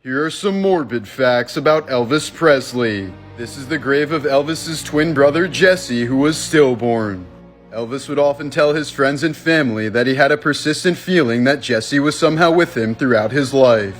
Here are some morbid facts about Elvis Presley. This is the grave of Elvis's twin brother Jesse, who was stillborn. Elvis would often tell his friends and family that he had a persistent feeling that Jesse was somehow with him throughout his life.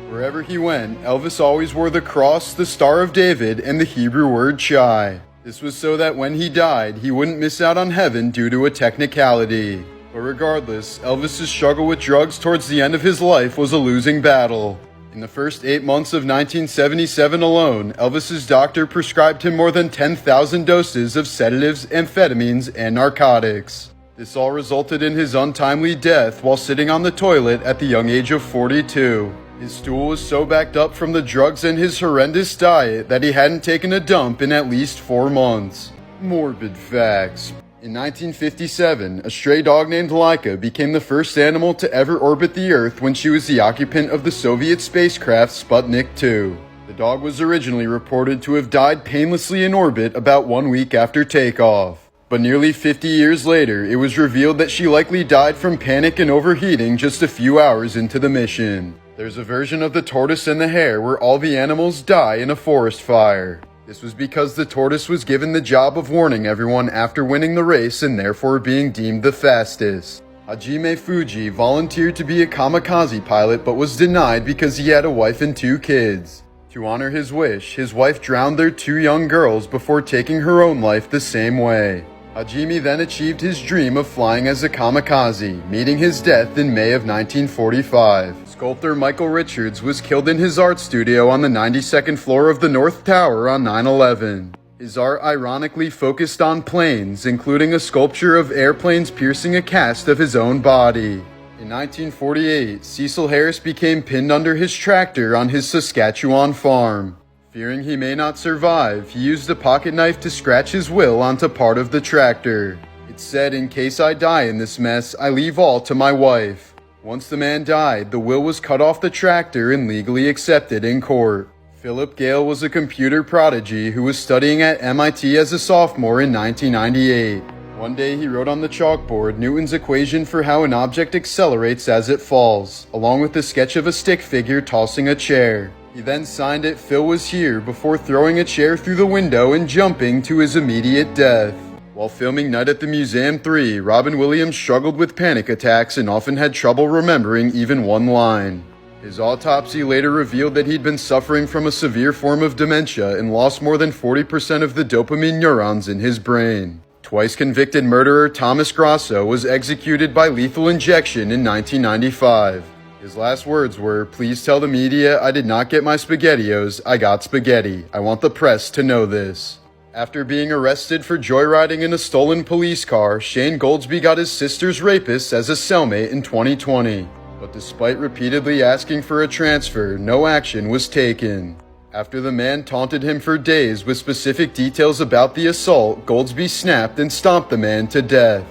Wherever he went, Elvis always wore the cross, the Star of David, and the Hebrew word Chai. This was so that when he died, he wouldn't miss out on heaven due to a technicality. But regardless, Elvis's struggle with drugs towards the end of his life was a losing battle. In the first 8 months of 1977 alone, Elvis's doctor prescribed him more than 10,000 doses of sedatives, amphetamines, and narcotics. This all resulted in his untimely death while sitting on the toilet at the young age of 42. His stool was so backed up from the drugs and his horrendous diet that he hadn't taken a dump in at least 4 months. Morbid facts. In 1957, a stray dog named Laika became the first animal to ever orbit the Earth when she was the occupant of the Soviet spacecraft Sputnik 2. The dog was originally reported to have died painlessly in orbit about 1 week after takeoff. But nearly 50 years later, it was revealed that she likely died from panic and overheating just a few hours into the mission. There's a version of the tortoise and the hare where all the animals die in a forest fire. This was because the tortoise was given the job of warning everyone after winning the race and therefore being deemed the fastest. Hajime Fuji volunteered to be a kamikaze pilot but was denied because he had a wife and 2 kids. To honor his wish, his wife drowned their 2 young girls before taking her own life the same way. Hajime then achieved his dream of flying as a kamikaze, meeting his death in May of 1945. Sculptor Michael Richards was killed in his art studio on the 92nd floor of the North Tower on 9/11. His art ironically focused on planes, including a sculpture of airplanes piercing a cast of his own body. In 1948, Cecil Harris became pinned under his tractor on his Saskatchewan farm. Fearing he may not survive, he used a pocket knife to scratch his will onto part of the tractor. It said, "In case I die in this mess, I leave all to my wife." Once the man died, the will was cut off the tractor and legally accepted in court. Philip Gale was a computer prodigy who was studying at MIT as a sophomore in 1998. One day he wrote on the chalkboard Newton's equation for how an object accelerates as it falls, along with a sketch of a stick figure tossing a chair. He then signed it "Phil was here" before throwing a chair through the window and jumping to his immediate death. While filming Night at the Museum 3, Robin Williams struggled with panic attacks and often had trouble remembering even one line. His autopsy later revealed that he'd been suffering from a severe form of dementia and lost more than 40% of the dopamine neurons in his brain. Twice convicted murderer Thomas Grasso was executed by lethal injection in 1995. His last words were, "Please tell the media I did not get my SpaghettiOs, I got spaghetti. I want the press to know this." After being arrested for joyriding in a stolen police car, Shane Goldsby got his sister's rapist as a cellmate in 2020. But despite repeatedly asking for a transfer, no action was taken. After the man taunted him for days with specific details about the assault, Goldsby snapped and stomped the man to death.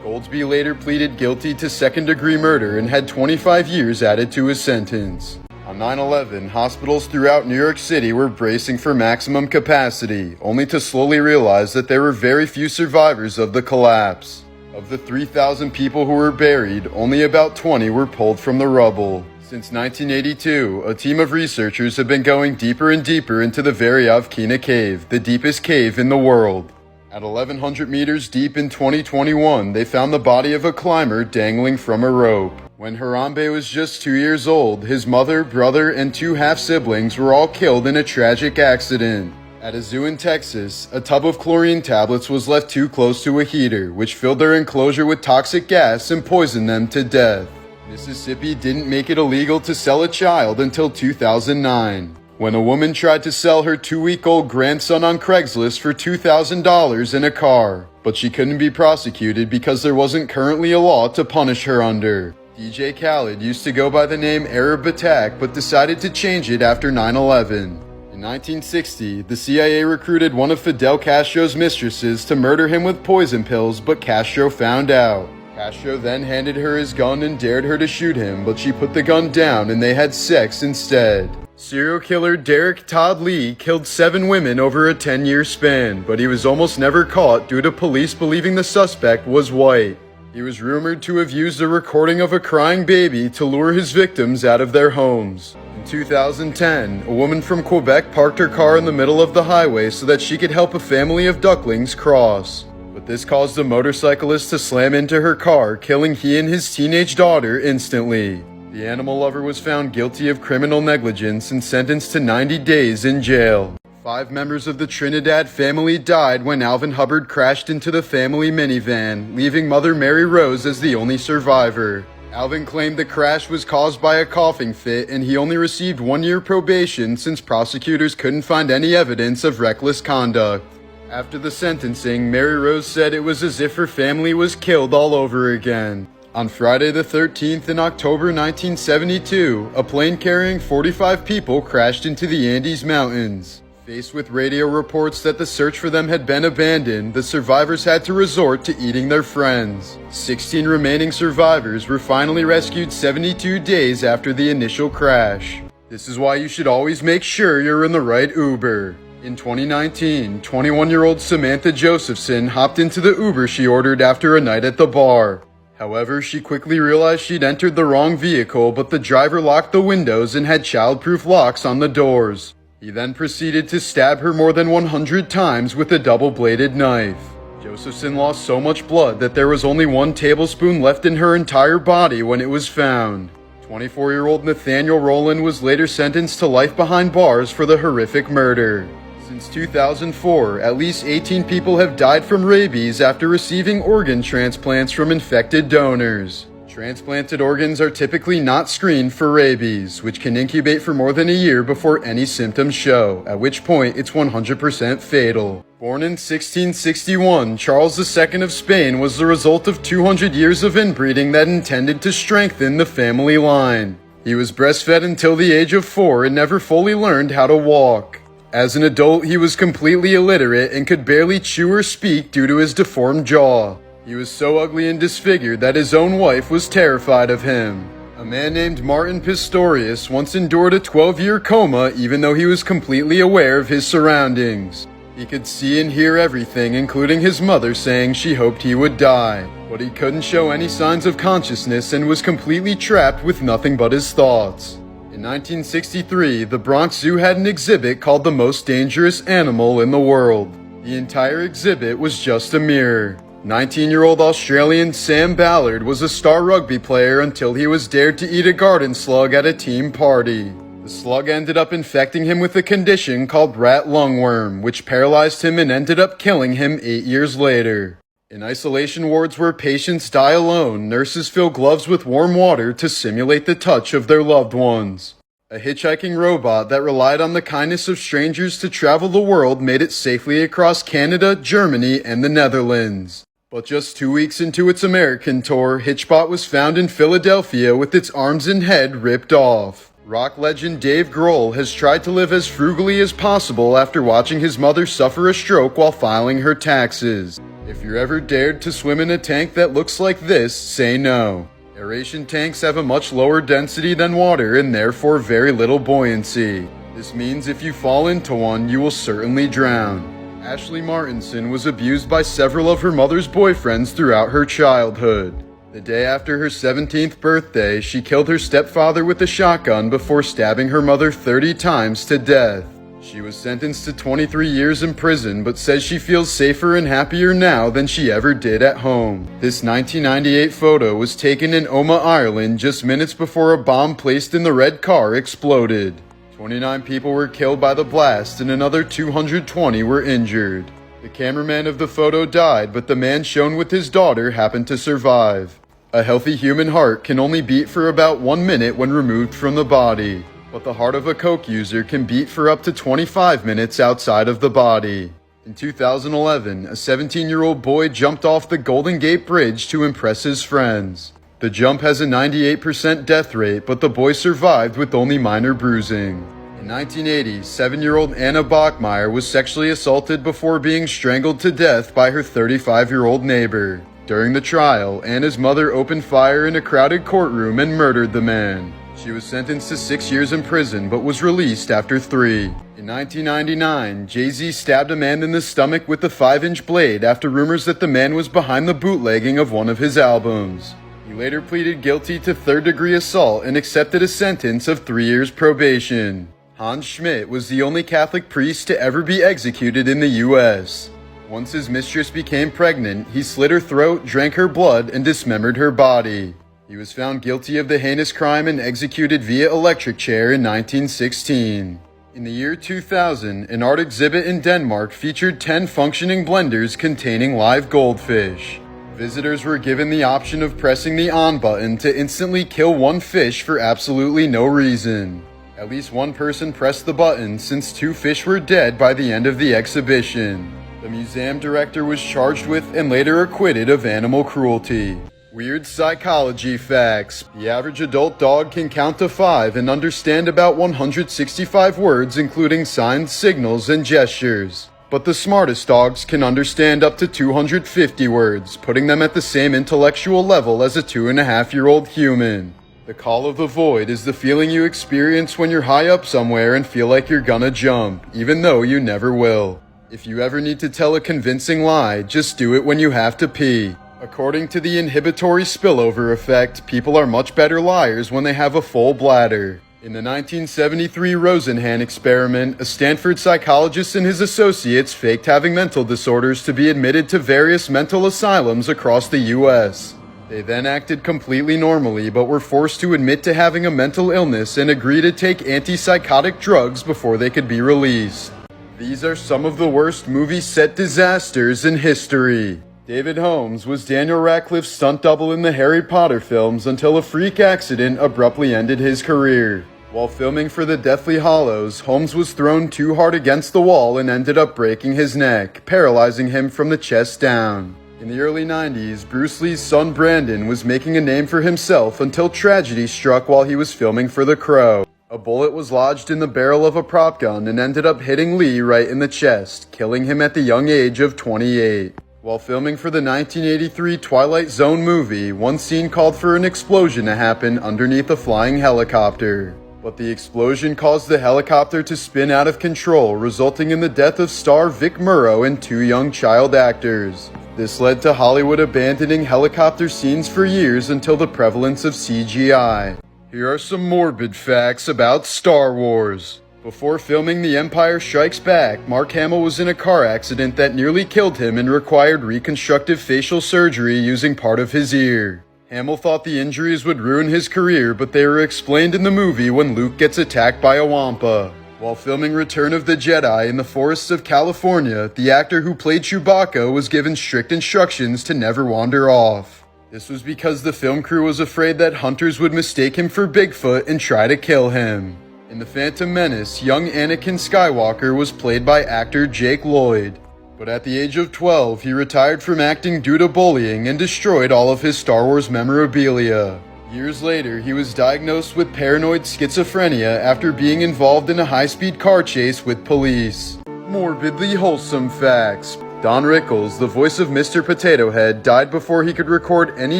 Goldsby later pleaded guilty to second-degree murder and had 25 years added to his sentence. On 9/11, hospitals throughout New York City were bracing for maximum capacity, only to slowly realize that there were very few survivors of the collapse. Of the 3,000 people who were buried, only about 20 were pulled from the rubble. Since 1982, a team of researchers have been going deeper and deeper into the Veryovkina Cave, the deepest cave in the world. At 1,100 meters deep in 2021, they found the body of a climber dangling from a rope. When Harambe was just 2 years old, his mother, brother, and 2 half-siblings were all killed in a tragic accident. At a zoo in Texas, a tub of chlorine tablets was left too close to a heater, which filled their enclosure with toxic gas and poisoned them to death. Mississippi didn't make it illegal to sell a child until 2009. When a woman tried to sell her 2-week-old grandson on Craigslist for $2,000 in a car, but she couldn't be prosecuted because there wasn't currently a law to punish her under. DJ Khaled used to go by the name Arab Attack but decided to change it after 9/11. In 1960, the CIA recruited one of Fidel Castro's mistresses to murder him with poison pills, but Castro found out. Castro then handed her his gun and dared her to shoot him, but she put the gun down and they had sex instead. Serial killer Derek Todd Lee killed 7 women over a 10-year span, but he was almost never caught due to police believing the suspect was white. He was rumored to have used a recording of a crying baby to lure his victims out of their homes. In In 2010, a woman from Quebec parked her car in the middle of the highway so that she could help a family of ducklings cross. But this caused a motorcyclist to slam into her car, killing he and his teenage daughter instantly. The animal lover was found guilty of criminal negligence and sentenced to 90 days in jail. 5 members of the Trinidad family died when Alvin Hubbard crashed into the family minivan, leaving Mother Mary Rose as the only survivor. Alvin claimed the crash was caused by a coughing fit, and he only received 1 year probation since prosecutors couldn't find any evidence of reckless conduct. After the sentencing, Mary Rose said it was as if her family was killed all over again. On Friday the 13th in October 1972, a plane carrying 45 people crashed into the Andes Mountains. Faced with radio reports that the search for them had been abandoned, the survivors had to resort to eating their friends. 16 remaining survivors were finally rescued 72 days after the initial crash. This is why you should always make sure you're in the right Uber. In 2019, 21-year-old Samantha Josephson hopped into the Uber she ordered after a night at the bar. However, she quickly realized she'd entered the wrong vehicle, but the driver locked the windows and had child-proof locks on the doors. He then proceeded to stab her more than 100 times with a double-bladed knife. Josephson lost so much blood that there was only 1 tablespoon left in her entire body when it was found. 24-year-old Nathaniel Rowland was later sentenced to life behind bars for the horrific murder. Since 2004, at least 18 people have died from rabies after receiving organ transplants from infected donors. Transplanted organs are typically not screened for rabies, which can incubate for more than a year before any symptoms show, at which point it's 100% fatal. Born in 1661, Charles II of Spain was the result of 200 years of inbreeding that intended to strengthen the family line. He was breastfed until the age of 4 and never fully learned how to walk. As an adult, he was completely illiterate and could barely chew or speak due to his deformed jaw. He was so ugly and disfigured that his own wife was terrified of him. A man named Martin Pistorius once endured a 12-year coma even though he was completely aware of his surroundings. He could see and hear everything, including his mother saying she hoped he would die. But he couldn't show any signs of consciousness and was completely trapped with nothing but his thoughts. In 1963, the Bronx Zoo had an exhibit called The Most Dangerous Animal in the World. The entire exhibit was just a mirror. 19-year-old Australian Sam Ballard was a star rugby player until he was dared to eat a garden slug at a team party. The slug ended up infecting him with a condition called rat lungworm, which paralyzed him and ended up killing him 8 years later. In isolation wards where patients die alone, nurses fill gloves with warm water to simulate the touch of their loved ones. A hitchhiking robot that relied on the kindness of strangers to travel the world made it safely across Canada, Germany, and the Netherlands. But just 2 weeks into its American tour, Hitchbot was found in Philadelphia with its arms and head ripped off. Rock legend Dave Grohl has tried to live as frugally as possible after watching his mother suffer a stroke while filing her taxes. If you're ever dared to swim in a tank that looks like this, say no. Aeration tanks have a much lower density than water and therefore very little buoyancy. This means if you fall into one, you will certainly drown. Ashley Martinson was abused by several of her mother's boyfriends throughout her childhood. The day after her 17th birthday, she killed her stepfather with a shotgun before stabbing her mother 30 times to death. She was sentenced to 23 years in prison, but says she feels safer and happier now than she ever did at home. This 1998 photo was taken in Omagh, Ireland, just minutes before a bomb placed in the red car exploded. 29 people were killed by the blast and another 220 were injured. The cameraman of the photo died, but the man shown with his daughter happened to survive. A healthy human heart can only beat for about 1 minute when removed from the body, but the heart of a coke user can beat for up to 25 minutes outside of the body. In 2011, a 17-year-old boy jumped off the Golden Gate Bridge to impress his friends. The jump has a 98% death rate, but the boy survived with only minor bruising. In 1980, 7-year-old Anna Bachmeyer was sexually assaulted before being strangled to death by her 35-year-old neighbor. During the trial, Anna's mother opened fire in a crowded courtroom and murdered the man. She was sentenced to 6 years in prison, but was released after 3. In 1999, Jay-Z stabbed a man in the stomach with a 5-inch blade after rumors that the man was behind the bootlegging of one of his albums. He later pleaded guilty to third-degree assault and accepted a sentence of 3 years probation. Hans Schmidt was the only Catholic priest to ever be executed in the U.S. Once his mistress became pregnant, he slit her throat, drank her blood, and dismembered her body. He was found guilty of the heinous crime and executed via electric chair in 1916. In the year 2000, an art exhibit in Denmark featured 10 functioning blenders containing live goldfish. Visitors were given the option of pressing the on button to instantly kill one fish for absolutely no reason. At least one person pressed the button since 2 fish were dead by the end of the exhibition. The museum director was charged with and later acquitted of animal cruelty. Weird psychology facts. The average adult dog can count to 5 and understand about 165 words, including signs, signals, and gestures. But the smartest dogs can understand up to 250 words, putting them at the same intellectual level as a 2.5-year-old human. The call of the void is the feeling you experience when you're high up somewhere and feel like you're gonna jump, even though you never will. If you ever need to tell a convincing lie, just do it when you have to pee. According to the inhibitory spillover effect, people are much better liars when they have a full bladder. In the 1973 Rosenhan experiment, a Stanford psychologist and his associates faked having mental disorders to be admitted to various mental asylums across the U.S. They then acted completely normally, but were forced to admit to having a mental illness and agree to take antipsychotic drugs before they could be released. These are some of the worst movie set disasters in history. David Holmes was Daniel Radcliffe's stunt double in the Harry Potter films until a freak accident abruptly ended his career. While filming for the Deathly Hallows, Holmes was thrown too hard against the wall and ended up breaking his neck, paralyzing him from the chest down. In the early 90s, Bruce Lee's son Brandon was making a name for himself until tragedy struck while he was filming for The Crow. A bullet was lodged in the barrel of a prop gun and ended up hitting Lee right in the chest, killing him at the young age of 28. While filming for the 1983 Twilight Zone movie, one scene called for an explosion to happen underneath a flying helicopter. But the explosion caused the helicopter to spin out of control, resulting in the death of star Vic Morrow and 2 young child actors. This led to Hollywood abandoning helicopter scenes for years until the prevalence of CGI. Here are some morbid facts about Star Wars. Before filming The Empire Strikes Back, Mark Hamill was in a car accident that nearly killed him and required reconstructive facial surgery using part of his ear. Hamill thought the injuries would ruin his career, but they were explained in the movie when Luke gets attacked by a Wampa. While filming Return of the Jedi in the forests of California, the actor who played Chewbacca was given strict instructions to never wander off. This was because the film crew was afraid that hunters would mistake him for Bigfoot and try to kill him. In The Phantom Menace, young Anakin Skywalker was played by actor Jake Lloyd. But at the age of 12, he retired from acting due to bullying and destroyed all of his Star Wars memorabilia. Years later, he was diagnosed with paranoid schizophrenia after being involved in a high-speed car chase with police. Morbidly wholesome facts. Don Rickles, the voice of Mr. Potato Head, died before he could record any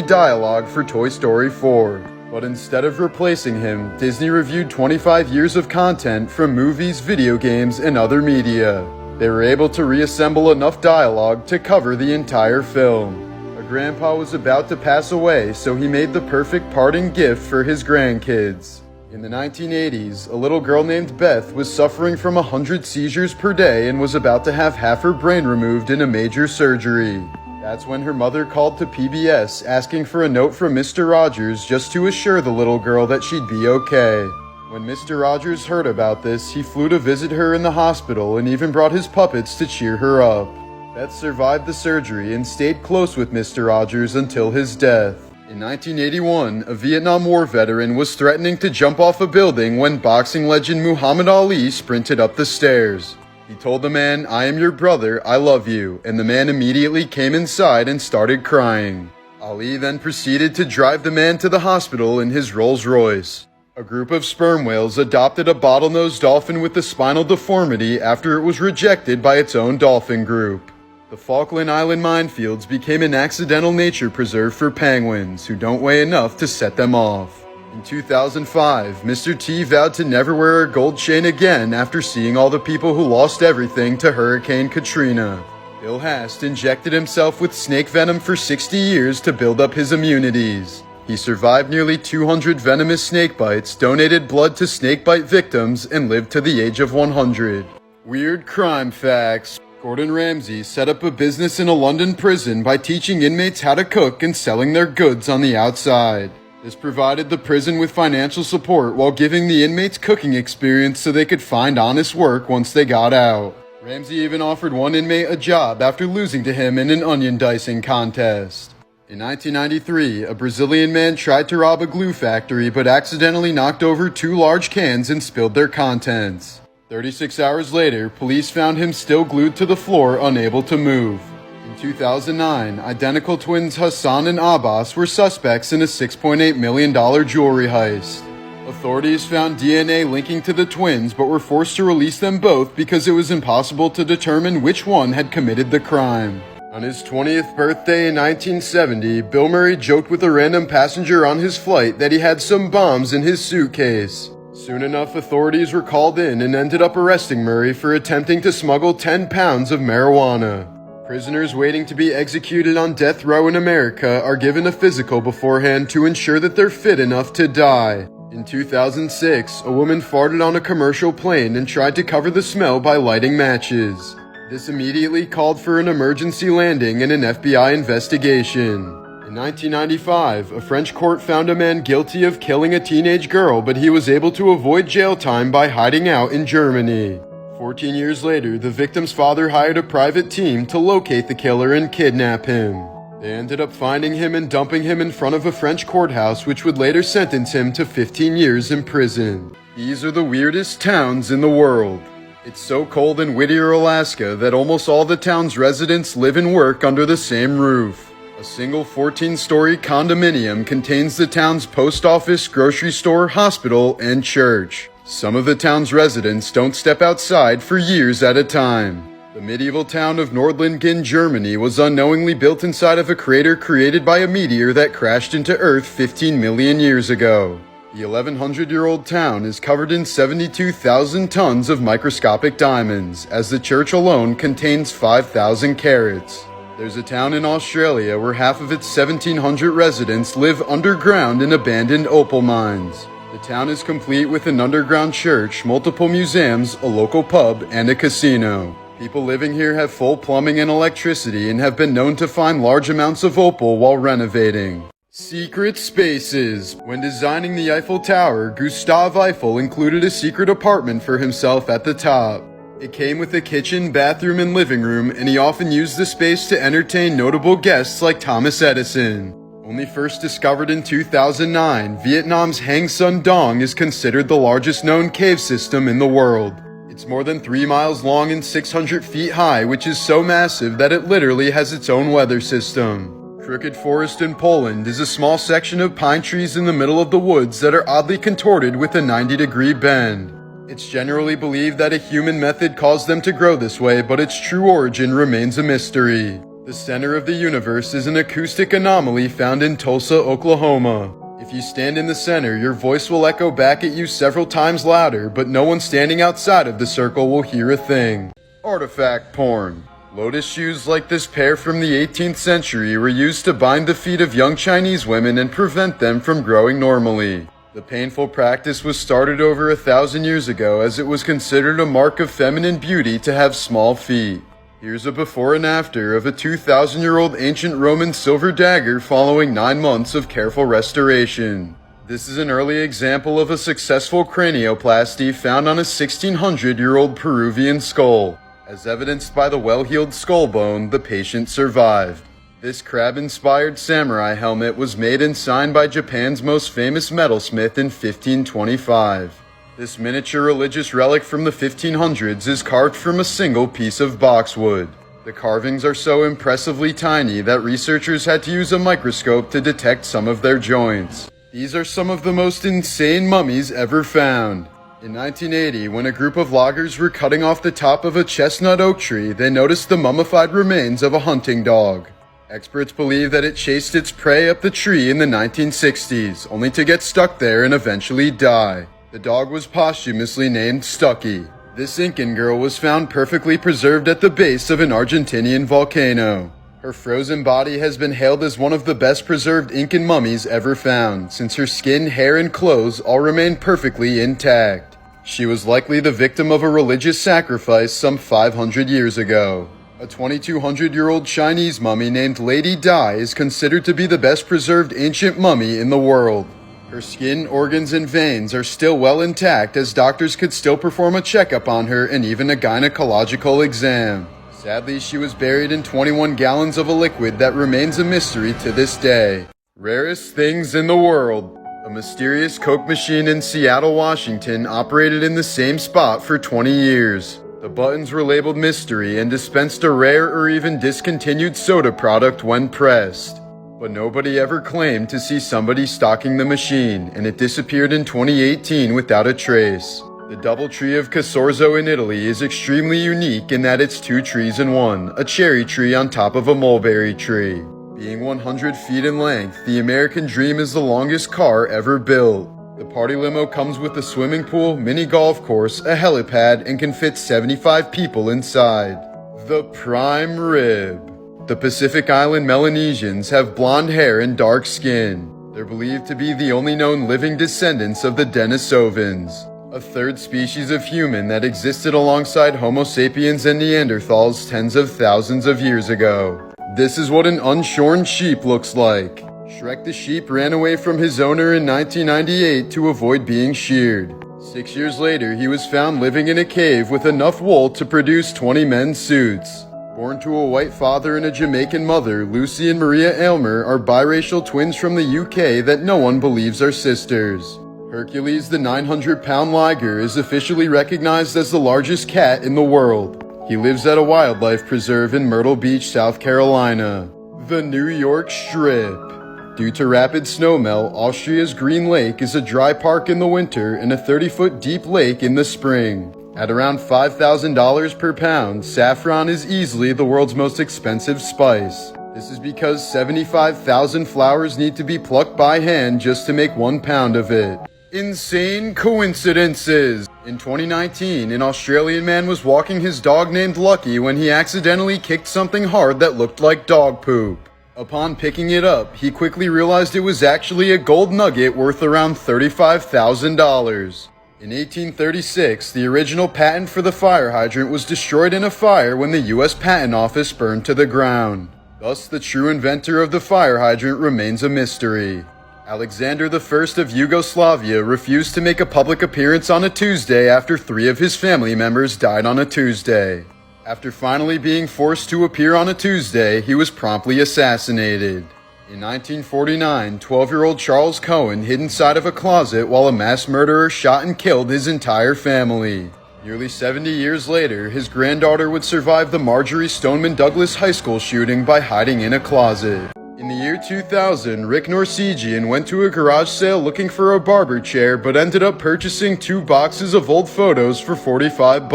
dialogue for Toy Story 4. But instead of replacing him, Disney reviewed 25 years of content from movies, video games, and other media. They were able to reassemble enough dialogue to cover the entire film. A grandpa was about to pass away, so he made the perfect parting gift for his grandkids. In the 1980s, a little girl named Beth was suffering from 100 seizures per day and was about to have half her brain removed in a major surgery. That's when her mother called to PBS asking for a note from Mr. Rogers just to assure the little girl that she'd be okay. When Mr. Rogers heard about this, he flew to visit her in the hospital and even brought his puppets to cheer her up. Beth survived the surgery and stayed close with Mr. Rogers until his death. In 1981, a Vietnam War veteran was threatening to jump off a building when boxing legend Muhammad Ali sprinted up the stairs. He told the man, "I am your brother, I love you," and the man immediately came inside and started crying. Ali then proceeded to drive the man to the hospital in his Rolls Royce. A group of sperm whales adopted a bottlenose dolphin with a spinal deformity after it was rejected by its own dolphin group. The Falkland Island minefields became an accidental nature preserve for penguins who don't weigh enough to set them off. In 2005, Mr. T vowed to never wear a gold chain again after seeing all the people who lost everything to Hurricane Katrina. Bill Hast injected himself with snake venom for 60 years to build up his immunities. He survived nearly 200 venomous snake bites, donated blood to snakebite victims, and lived to the age of 100. Weird crime facts. Gordon Ramsay set up a business in a London prison by teaching inmates how to cook and selling their goods on the outside. This provided the prison with financial support while giving the inmates cooking experience so they could find honest work once they got out. Ramsay even offered one inmate a job after losing to him in an onion dicing contest. In 1993, a Brazilian man tried to rob a glue factory but accidentally knocked over 2 large cans and spilled their contents. 36 hours later, police found him still glued to the floor, unable to move. In 2009, identical twins Hassan and Abbas were suspects in a $6.8 million jewelry heist. Authorities found DNA linking to the twins but were forced to release them both because it was impossible to determine which one had committed the crime. On his 20th birthday in 1970, Bill Murray joked with a random passenger on his flight that he had some bombs in his suitcase. Soon enough, authorities were called in and ended up arresting Murray for attempting to smuggle 10 pounds of marijuana. Prisoners waiting to be executed on death row in America are given a physical beforehand to ensure that they're fit enough to die. In 2006, a woman farted on a commercial plane and tried to cover the smell by lighting matches. This immediately called for an emergency landing and an FBI investigation. In 1995, a French court found a man guilty of killing a teenage girl, but he was able to avoid jail time by hiding out in Germany. 14 years later, the victim's father hired a private team to locate the killer and kidnap him. They ended up finding him and dumping him in front of a French courthouse, which would later sentence him to 15 years in prison. These are the weirdest towns in the world. It's so cold in Whittier, Alaska, that almost all the town's residents live and work under the same roof. A single 14-story condominium contains the town's post office, grocery store, hospital, and church. Some of the town's residents don't step outside for years at a time. The medieval town of Nordlingen, Germany was unknowingly built inside of a crater created by a meteor that crashed into Earth 15 million years ago. The 1100-year-old town is covered in 72,000 tons of microscopic diamonds, as the church alone contains 5,000 carats. There's a town in Australia where half of its 1,700 residents live underground in abandoned opal mines. The town is complete with an underground church, multiple museums, a local pub, and a casino. People living here have full plumbing and electricity and have been known to find large amounts of opal while renovating. Secret spaces. When designing the Eiffel Tower, Gustave Eiffel included a secret apartment for himself at the top. It came with a kitchen, bathroom, and living room, and he often used the space to entertain notable guests like Thomas Edison. Only first discovered in 2009, Vietnam's Hang Son Doong is considered the largest known cave system in the world. It's more than 3 miles long and 600 feet high, which is so massive that it literally has its own weather system. Crooked Forest in Poland is a small section of pine trees in the middle of the woods that are oddly contorted with a 90-degree bend. It's generally believed that a human method caused them to grow this way, but its true origin remains a mystery. The center of the universe is an acoustic anomaly found in Tulsa, Oklahoma. If you stand in the center, your voice will echo back at you several times louder, but no one standing outside of the circle will hear a thing. Artifact porn. Lotus shoes like this pair from the 18th century were used to bind the feet of young Chinese women and prevent them from growing normally. The painful practice was started over 1,000 years ago, as it was considered a mark of feminine beauty to have small feet. Here's a before and after of a 2,000-year-old ancient Roman silver dagger following 9 months of careful restoration. This is an early example of a successful cranioplasty found on a 1,600-year-old Peruvian skull. As evidenced by the well-healed skull bone, the patient survived. This crab-inspired samurai helmet was made and signed by Japan's most famous metalsmith in 1525. This miniature religious relic from the 1500s is carved from a single piece of boxwood. The carvings are so impressively tiny that researchers had to use a microscope to detect some of their joints. These are some of the most insane mummies ever found. In 1980, when a group of loggers were cutting off the top of a chestnut oak tree, they noticed the mummified remains of a hunting dog. Experts believe that it chased its prey up the tree in the 1960s, only to get stuck there and eventually die. The dog was posthumously named Stucky. This Incan girl was found perfectly preserved at the base of an Argentinian volcano. Her frozen body has been hailed as one of the best preserved Incan mummies ever found, since her skin, hair, and clothes all remain perfectly intact. She was likely the victim of a religious sacrifice some 500 years ago. A 2,200-year-old Chinese mummy named Lady Di is considered to be the best preserved ancient mummy in the world. Her skin, organs, and veins are still well intact, as doctors could still perform a checkup on her and even a gynecological exam. Sadly, she was buried in 21 gallons of a liquid that remains a mystery to this day. Rarest things in the world. A mysterious Coke machine in Seattle, Washington operated in the same spot for 20 years. The buttons were labeled mystery and dispensed a rare or even discontinued soda product when pressed. But nobody ever claimed to see somebody stocking the machine, and it disappeared in 2018 without a trace. The double tree of Casorzo in Italy is extremely unique in that it's two trees in one, a cherry tree on top of a mulberry tree. Being 100 feet in length, the American Dream is the longest car ever built. The party limo comes with a swimming pool, mini golf course, a helipad, and can fit 75 people inside. The Prime Rib. The Pacific Island Melanesians have blonde hair and dark skin. They're believed to be the only known living descendants of the Denisovans, a third species of human that existed alongside Homo sapiens and Neanderthals tens of thousands of years ago. This is what an unshorn sheep looks like. Shrek the sheep ran away from his owner in 1998 to avoid being sheared. 6 years later, he was found living in a cave with enough wool to produce 20 men's suits. Born to a white father and a Jamaican mother, Lucy and Maria Aylmer are biracial twins from the UK that no one believes are sisters. Hercules, the 900-pound liger, is officially recognized as the largest cat in the world. He lives at a wildlife preserve in Myrtle Beach, South Carolina. The New York Strip. Due to rapid snowmelt, Austria's Green Lake is a dry park in the winter and a 30-foot deep lake in the spring. At around $5,000 per pound, saffron is easily the world's most expensive spice. This is because 75,000 flowers need to be plucked by hand just to make 1 pound of it. Insane coincidences! In 2019, an Australian man was walking his dog named Lucky when he accidentally kicked something hard that looked like dog poop. Upon picking it up, he quickly realized it was actually a gold nugget worth around $35,000. In 1836, the original patent for the fire hydrant was destroyed in a fire when the U.S. Patent Office burned to the ground. Thus, the true inventor of the fire hydrant remains a mystery. Alexander I of Yugoslavia refused to make a public appearance on a Tuesday after 3 of his family members died on a Tuesday. After finally being forced to appear on a Tuesday, he was promptly assassinated. In 1949, 12-year-old Charles Cohen hid inside of a closet while a mass murderer shot and killed his entire family. Nearly 70 years later, his granddaughter would survive the Marjorie Stoneman Douglas High School shooting by hiding in a closet. In the year 2000, Rick Norsegian went to a garage sale looking for a barber chair but ended up purchasing 2 boxes of old photos for $45.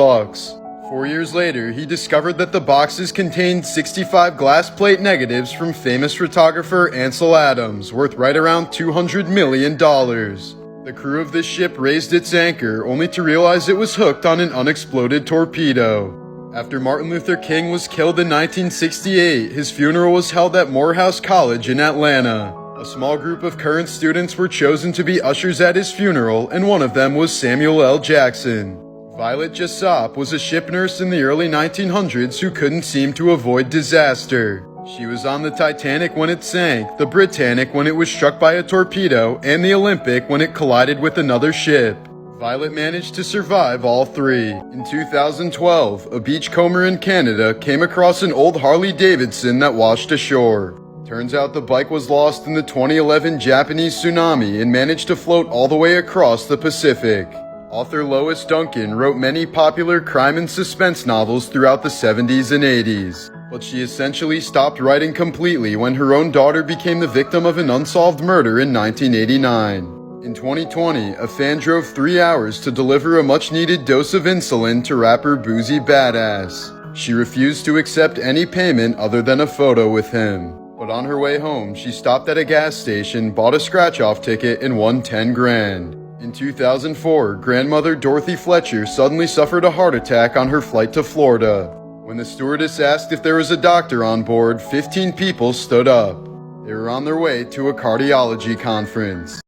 4 years later, he discovered that the boxes contained 65 glass plate negatives from famous photographer Ansel Adams, worth right around $200 million. The crew of this ship raised its anchor, only to realize it was hooked on an unexploded torpedo. After Martin Luther King was killed in 1968, his funeral was held at Morehouse College in Atlanta. A small group of current students were chosen to be ushers at his funeral, and one of them was Samuel L. Jackson. Violet Jessop was a ship nurse in the early 1900s who couldn't seem to avoid disaster. She was on the Titanic when it sank, the Britannic when it was struck by a torpedo, and the Olympic when it collided with another ship. Violet managed to survive all 3. In 2012, a beachcomber in Canada came across an old Harley-Davidson that washed ashore. Turns out the bike was lost in the 2011 Japanese tsunami and managed to float all the way across the Pacific. Author Lois Duncan wrote many popular crime and suspense novels throughout the 70s and 80s, but she essentially stopped writing completely when her own daughter became the victim of an unsolved murder in 1989. In 2020, a fan drove 3 hours to deliver a much-needed dose of insulin to rapper Boozy Badass. She refused to accept any payment other than a photo with him. But on her way home, she stopped at a gas station, bought a scratch-off ticket, and won 10 grand. In 2004, grandmother Dorothy Fletcher suddenly suffered a heart attack on her flight to Florida. When the stewardess asked if there was a doctor on board, 15 people stood up. They were on their way to a cardiology conference.